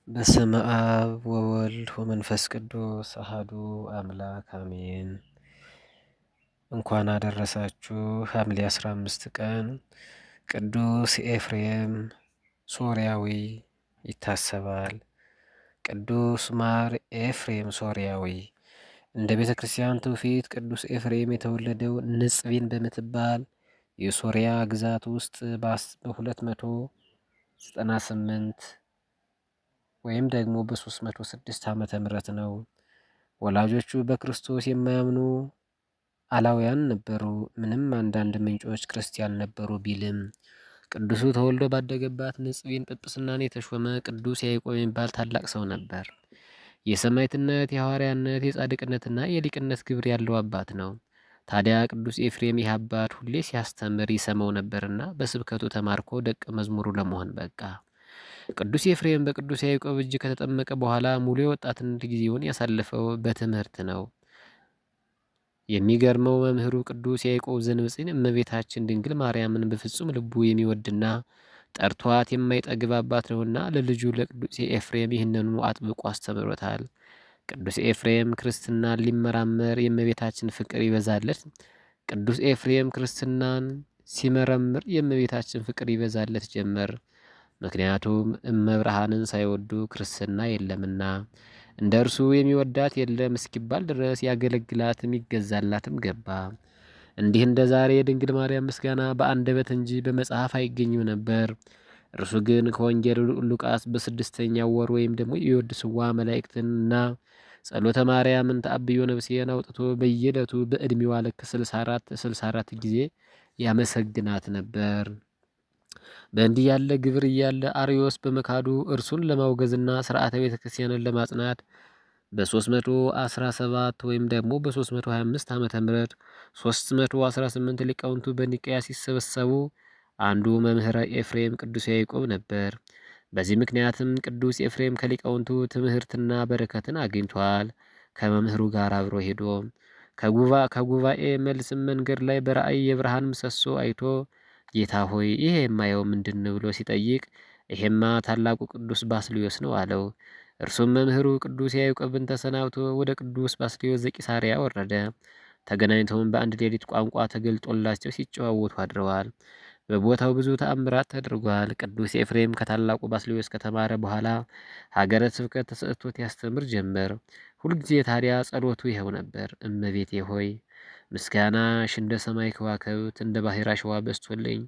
በስመ አብ ወወልድ ወመንፈስ ቅዱስ አሐዱ አምላክ አሜን። እንኳን አደረሳችሁ። ሐምሌ 15 ቀን ቅዱስ ኤፍሬም ሶርያዊ ይታሰባል። ቅዱስ ማር ኤፍሬም ሶርያዊ እንደ ቤተ ክርስቲያን ትውፊት ቅዱስ ኤፍሬም የተወለደው ንጽቢን በምትባል የሶርያ ግዛት ውስጥ በ298 ወይም ደግሞ በ306 ዓመተ ምህረት ነው። ወላጆቹ በክርስቶስ የማያምኑ አላውያን ነበሩ። ምንም አንዳንድ ምንጮች ክርስቲያን ነበሩ ቢልም ቅዱሱ ተወልዶ ባደገባት ንጽቢን ጵጵስናን የተሾመ ቅዱስ ያዕቆብ የሚባል ታላቅ ሰው ነበር። የሰማዕትነት፣ የሐዋርያነት፣ የጻድቅነትና የሊቅነት ግብር ያለው አባት ነው። ታዲያ ቅዱስ ኤፍሬም ይህ አባት ሁሌ ሲያስተምር ይሰማው ነበርና በስብከቱ ተማርኮ ደቀ መዝሙሩ ለመሆን በቃ። ቅዱስ ኤፍሬም በቅዱስ ያዕቆብ እጅ ከተጠመቀ በኋላ ሙሉ የወጣትነት ጊዜውን ያሳለፈው በትምህርት ነው። የሚገርመው መምህሩ ቅዱስ ያዕቆብ ዘንበጽን እመቤታችን ድንግል ማርያምን በፍጹም ልቡ የሚወድና ጠርቷት የማይጠግብ አባት ነውና ለልጁ ለቅዱስ ኤፍሬም ይህንኑ አጥብቆ አስተምሮታል። ቅዱስ ኤፍሬም ክርስትናን ሊመራመር የእመቤታችን ፍቅር ይበዛለት ቅዱስ ኤፍሬም ክርስትናን ሲመረምር የእመቤታችን ፍቅር ይበዛለት ጀመር። ምክንያቱም እመብርሃንን ሳይወዱ ክርስትና የለምና እንደ እርሱ የሚወዳት የለም እስኪባል ድረስ ያገለግላትም ይገዛላትም ገባ። እንዲህ እንደ ዛሬ የድንግል ማርያም ምስጋና በአንደበት እንጂ በመጽሐፍ አይገኝም ነበር። እርሱ ግን ከወንጌል ሉቃስ በ6ኛው ወር ወይም ደግሞ የወድስዋ መላእክትንና ጸሎተ ማርያምን ተአብዮ ነፍሴን አውጥቶ በየዕለቱ በዕድሜዋ ልክ 64 ጊዜ ያመሰግናት ነበር። በእንዲህ ያለ ግብር እያለ አርዮስ በመካዱ እርሱን ለማውገዝና ስርዓተ ቤተ ክርስቲያንን ለማጽናት በ317 ወይም ደግሞ በ325 ዓመተ ምህረት 318 ሊቃውንቱ በኒቅያ ሲሰበሰቡ አንዱ መምህረ ኤፍሬም ቅዱስ ያዕቆብ ነበር። በዚህ ምክንያትም ቅዱስ ኤፍሬም ከሊቃውንቱ ትምህርትና በረከትን አግኝቷል። ከመምህሩ ጋር አብሮ ሄዶ ከጉባኤ መልስም መንገድ ላይ በራእይ የብርሃን ምሰሶ አይቶ ጌታ ሆይ ይሄ የማየው ምንድን ነው ብሎ ሲጠይቅ ይሄማ ታላቁ ቅዱስ ባስልዮስ ነው አለው። እርሱም መምህሩ ቅዱስ ያዕቆብን ተሰናብቶ ወደ ቅዱስ ባስልዮስ ዘቂሳርያ ወረደ። ተገናኝተውም በአንድ ሌሊት ቋንቋ ተገልጦላቸው ሲጨዋወቱ አድረዋል። በቦታው ብዙ ተአምራት ተደርጓል። ቅዱስ ኤፍሬም ከታላቁ ባስልዮስ ከተማረ በኋላ ሀገረ ስብከት ተሰጥቶት ያስተምር ጀመር። ሁልጊዜ ታዲያ ጸሎቱ ይኸው ነበር። እመቤቴ ሆይ ምስጋናሽ እንደ ሰማይ ከዋክብት እንደ ባሕር አሸዋ በዝቶልኝ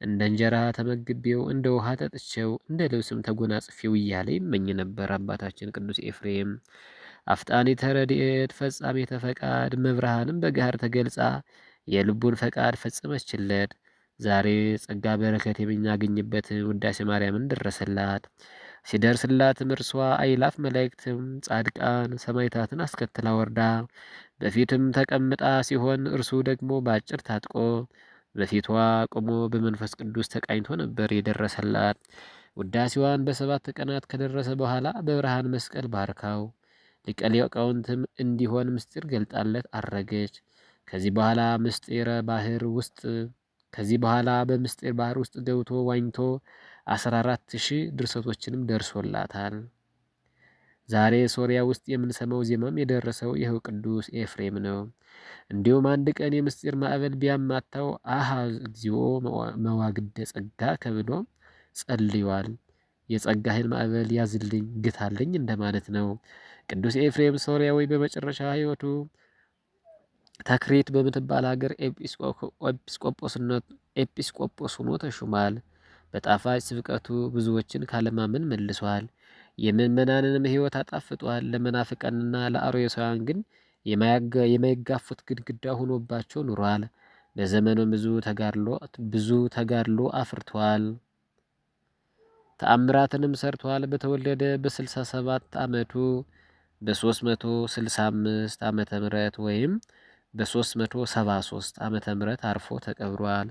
እንደ እንጀራ ተመግቤው እንደ ውሃ ጠጥቼው እንደ ልብስም ተጎናጽፌው እያለ ይመኝ ነበር። አባታችን ቅዱስ ኤፍሬም አፍጣኒ ተረድኤት ፈጻሜ ተፈቃድ መብርሃንም በጋር ተገልጻ የልቡን ፈቃድ ፈጽመችለት። ዛሬ ጸጋ በረከት የምናገኝበትን ውዳሴ ማርያምን ደረሰላት። ሲደርስላትም እርሷ አይላፍ መላእክትም ጻድቃን ሰማዕታትን አስከትላ ወርዳ በፊትም ተቀምጣ ሲሆን እርሱ ደግሞ በአጭር ታጥቆ በፊቷ ቆሞ በመንፈስ ቅዱስ ተቃኝቶ ነበር የደረሰላት። ውዳሴዋን በ7 ቀናት ከደረሰ በኋላ በብርሃን መስቀል ባርካው ሊቀ ሊቃውንትም እንዲሆን ምስጢር ገልጣለት አረገች። ከዚህ በኋላ በምስጢር ባህር ውስጥ ገብቶ ዋኝቶ 14,000 ድርሰቶችንም ደርሶላታል። ዛሬ ሶርያ ውስጥ የምንሰማው ዜማም የደረሰው ይኸው ቅዱስ ኤፍሬም ነው። እንዲሁም አንድ ቀን የምስጢር ማዕበል ቢያማታው አሃ እግዚኦ መዋግደ ጸጋ ከብሎ ጸልዩዋል። የጸጋህን ማዕበል ያዝልኝ ግታልኝ እንደማለት ነው። ቅዱስ ኤፍሬም ሶርያዊ በመጨረሻ ሕይወቱ ተክሪት በምትባል ሀገር ኤጲስቆጶስ ሆኖ ተሹሟል። በጣፋጭ ስብከቱ ብዙዎችን ካለማመን መልሷል። የምእመናንንም ሕይወት አጣፍጧል። ለመናፍቃንና ለአርዮሳውያን ግን የማይጋፉት ግድግዳ ሆኖባቸው ኑሯል። በዘመኑም ብዙ ተጋድሎ አፍርቷል። ተአምራትንም ሰርቷል። በተወለደ በ67 ዓመቱ በ365 ዓመተ ምህረት ወይም በ373 ዓመተ ምህረት አርፎ ተቀብሯል።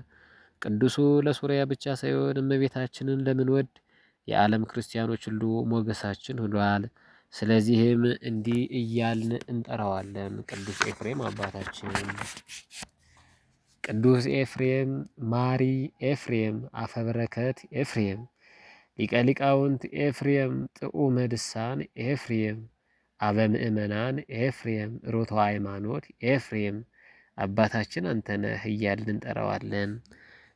ቅዱሱ ለሶርያ ብቻ ሳይሆን እመቤታችንን ለምንወድ የዓለም ክርስቲያኖች ሁሉ ሞገሳችን ሆኗል። ስለዚህም እንዲህ እያልን እንጠራዋለን። ቅዱስ ኤፍሬም አባታችን፣ ቅዱስ ኤፍሬም፣ ማሪ ኤፍሬም፣ አፈበረከት ኤፍሬም ሊቀ ሊቃውንት ኤፍሬም ጥዑመ ልሳን ኤፍሬም አበ ምእመናን ኤፍሬም ሮቶ ሃይማኖት ኤፍሬም አባታችን አንተነህ እያልን እንጠራዋለን።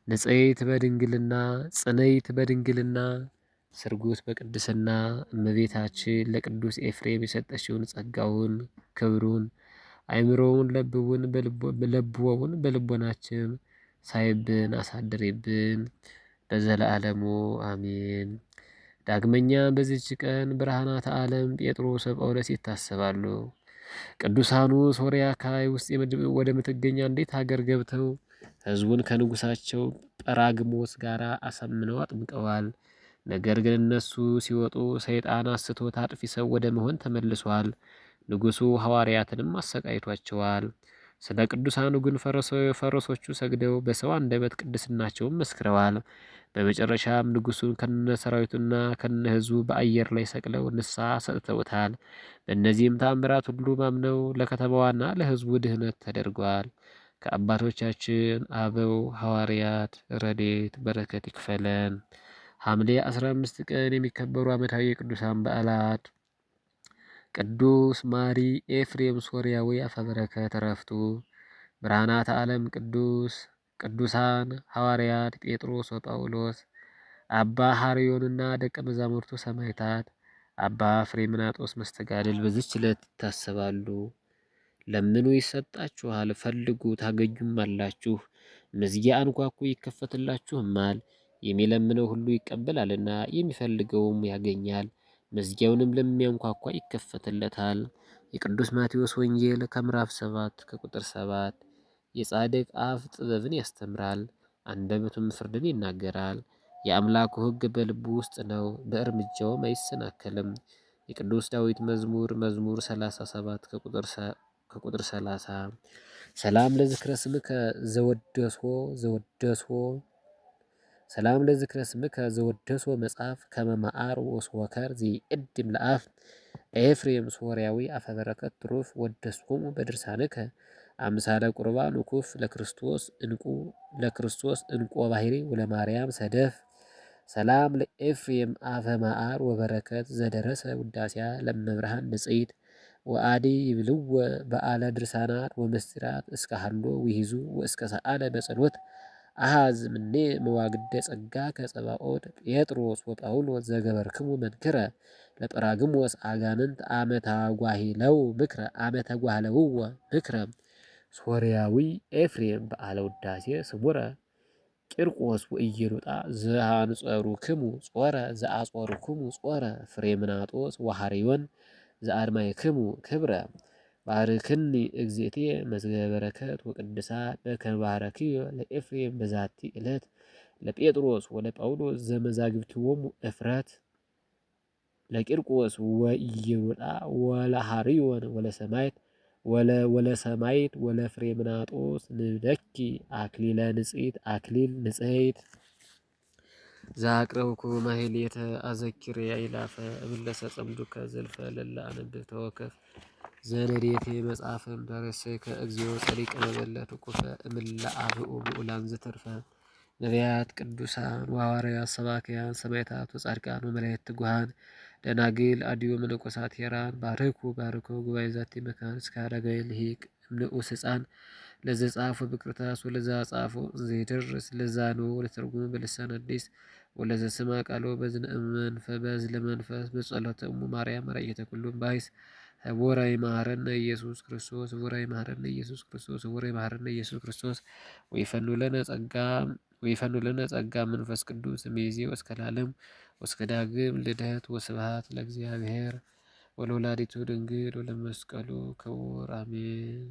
ንጽሕት በድንግልና ጽንዕት በድንግልና ስርጉት በቅድስና እመቤታችን ለቅዱስ ኤፍሬም የሰጠችውን ጸጋውን ክብሩን አይምሮውን ለብወውን በልቦናችን ሳይብን አሳድሬብን ለዘለዓለሙ አሜን። ዳግመኛ በዚች ቀን ብርሃናተ ዓለም ጴጥሮስ ጳውሎስ ይታሰባሉ። ቅዱሳኑ ሶርያ አካባቢ ውስጥ ወደምትገኝ አንዲት ሀገር ገብተው ሕዝቡን ከንጉሳቸው ጰራግሞስ ጋር አሳምነው አጥምቀዋል። ነገር ግን እነሱ ሲወጡ ሰይጣን አስቶት አጥፊ ሰው ወደ መሆን ተመልሷል። ንጉሡ ሐዋርያትንም አሰቃይቷቸዋል። ስለ ቅዱሳኑ ግን ፈረሶቹ ሰግደው በሰው አንደበት ቅድስናቸውን መስክረዋል። በመጨረሻም ንጉሡን ከነ ሰራዊቱና ከነ ሕዝቡ በአየር ላይ ሰቅለው ንስሐ ሰጥተውታል። በእነዚህም ታምራት ሁሉ ማምነው ለከተማዋና ለሕዝቡ ድህነት ተደርጓል። ከአባቶቻችን አበው ሐዋርያት ረድኤት በረከት ይክፈለን። ሐምሌ 15 ቀን የሚከበሩ ዓመታዊ የቅዱሳን በዓላት ቅዱስ ማሪ ኤፍሬም ሶርያዊ አፈ በረከት ዕረፍቱ። ብርሃናተ ዓለም ቅዱሳን ሐዋርያት ጴጥሮስ ወጳውሎስ፣ አባ ሐርዮንና ደቀ መዛሙርቱ ሰማዕታት፣ አባ ፍሬምናጦስ መስተጋድል በዚች ዕለት ይታሰባሉ። ለምኑ ይሰጣችኋል፣ ፈልጉ ታገኙማላችሁ፣ መዝጊያ አንኳኩ ይከፈትላችሁማል። የሚለምነው ሁሉ ይቀበላልና የሚፈልገውም ያገኛል፣ መዝጊያውንም ለሚያንኳኳ ይከፈትለታል። የቅዱስ ማቴዎስ ወንጌል ከምዕራፍ 7 ከቁጥር 7 የጻድቅ አፍ ጥበብን ያስተምራል፣ አንደበቱም ፍርድን ይናገራል። የአምላኩ ሕግ በልቡ ውስጥ ነው፣ በእርምጃውም አይሰናከልም። የቅዱስ ዳዊት መዝሙር 37 ከቁጥር 30 ሰላም ለዝክረ ስምከ ሰላም ለዝክረ ስምከ ዘወደሶ መጽሐፍ ከመማአር ወስወከር ዘይእድም ለአፍ ኤፍሬም ሶርያዊ አፈ በረከት ትሩፍ ወደስኩሙ በድርሳንከ አምሳለ ቁርባን ውኩፍ ለክርስቶስ እንቁ ባህሪ ወለማርያም ሰደፍ ሰላም ለኤፍሬም አፈ ማአር ወበረከት ዘደረሰ ውዳሴያ ለመብርሃን ንጽሕት ወአዲ ይብልወ በዓለ ድርሳናት ወምስጢራት እስከ ሀሎ ውሂዙ ወእስከ ሰአለ በጸሎት አሃዝ ምኔ መዋግደ ጸጋ ከጸባኦት ጴጥሮስ ወጳውሎስ ዘገበርክሙ መንክረ ለጰራግሞስ አጋንንት አመታጓሂለው ምክረ ሶርያዊ ኤፍሬም በዓለ ውዳሴ ስሙረ ቂርቆስ ወኢየሉጣ ዘአንጸሩክሙ ጾረ ዘአጾሩክሙ ጾረ ፍሬምናጦስ ወሐርዮን ዘአድማይክሙ ክብረ ባርክኒ እግዝእትየ መዝገበ በረከት ወቅድሳት በከመ ባረክዮ ለኤፍሬም በዛቲ ዕለት ለጴጥሮስ ወለጳውሎስ ዘመዛግብቲዎሙ እፍረት ለቂርቆስ ወኢየሉጣ ወለሐርዮን ወለሰማይት ወለፍሬምናጦስ ንብደኪ አክሊለ ንጽሕት ዘአቅረብኩ ማሕሌተ አዘኪርየ አእላፈ እምለሰ ጸምዱከ ዘልፈ ለላ አነብብ ተወከፍ ዘንዴቴ መጽሐፍም ደረሰከ እግዚኦ ጸሪቀ መበለት ኩፈ እምለ አብኡ ብኡላን ዝተርፈ ነቢያት ቅዱሳን ወሐዋርያት ሰባክያን ሰማዕታት ወጻድቃን ወመላእክት ትጉሃን ደናግል አድዮ መነኮሳት ሄራን ባርኩ ጉባኤ ዛቲ መካን እስከ አረጋዊ ልሂቅ እምንዑስ ሕፃን ለዘጻፉ ብቅርታስ ወለዛ ጻፉ ዘይደርስ ለዛኖ ለትርጉሙ በልሳን አዲስ ወለዘ ስማ ቃሎ በዝነ መንፈስ በጸሎተ እሙ ማርያም ረእየተ ኩሉም ባይስ ወራይ ማረነ ኢየሱስ ክርስቶስ ወራይ ማረነ ኢየሱስ ክርስቶስ ወራይ ማረነ ኢየሱስ ክርስቶስ ወይፈኑ ለነ ጸጋ መንፈስ ቅዱስ እምይእዜ ወእስከ ለዓለም ወእስከ ዳግም ልደት ወስብሐት ለእግዚአብሔር ወለወላዲቱ ድንግል ወለመስቀሉ ክቡር አሜን።